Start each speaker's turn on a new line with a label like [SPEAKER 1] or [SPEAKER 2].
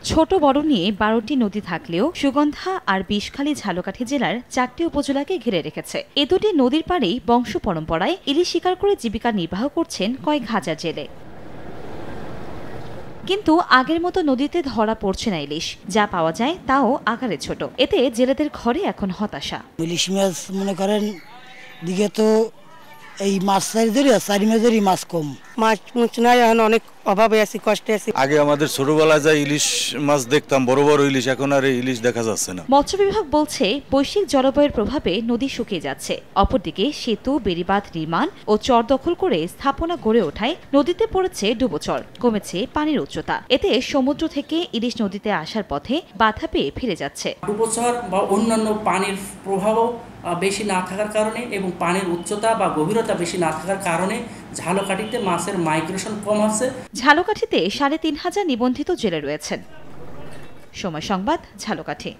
[SPEAKER 1] ছোট বড় নিয়ে 12টি নদী থাকলেও সুগন্ধা আর বিষখালী ঝালকাঠি জেলার 4টি উপজেলাকে ঘিরে রেখেছে। এ দুটি নদীর পাড়েই বংশ পরম্পরায় ইলিশ শিকার করে জীবিকা নির্বাহ করছেন কয়েক হাজার জেলে। কিন্তু আগের মতো নদীতে ধরা পড়ছে না ইলিশ, যা পাওয়া যায় তাও আকারে ছোট। এতে জেলেদের ঘরে এখন হতাশা।
[SPEAKER 2] ইলিশ মাছ মনে করেন দিকে তো এই মাছ চারি মাঝেরই মাছ কম,
[SPEAKER 3] মাছ নাই, এখন অনেক অভাবে আছি, কষ্টে আছি।
[SPEAKER 4] আগে আমাদের ছোটবেলায় যা ইলিশ মাছ দেখতাম, বড় বড় ইলিশ, এখন আর ইলিশ দেখা যাচ্ছে না।
[SPEAKER 1] মৎস্য বিভাগ বলছে বৈশ্বিক জলবায়ুর প্রভাবে নদী শুকিয়ে যাচ্ছে। অপরদিকে সেতু, বেড়িবাঁধ নির্মাণ ও চর দখল করে স্থাপনা গড়ে ওঠায় নদীতে পড়েছে ডুবোচর, কমেছে পানির উচ্চতা। এতে সমুদ্র থেকে ইলিশ নদীতে আসার পথে বাধা পেয়ে ফিরে যাচ্ছে।
[SPEAKER 5] ডুবোচর বা অন্যান্য পানির প্রভাবও বেশি না থাকার কারণে এবং পানির উচ্চতা বা গভীরতা বেশি না থাকার কারণে ঝালকাঠিতে মাছের মাইগ্রেশন কম আছে।
[SPEAKER 1] ঝালকাঠিতে ৩৫০০ নিবন্ধিত জেলে রয়েছেন। সময় সংবাদ, ঝালকাঠি।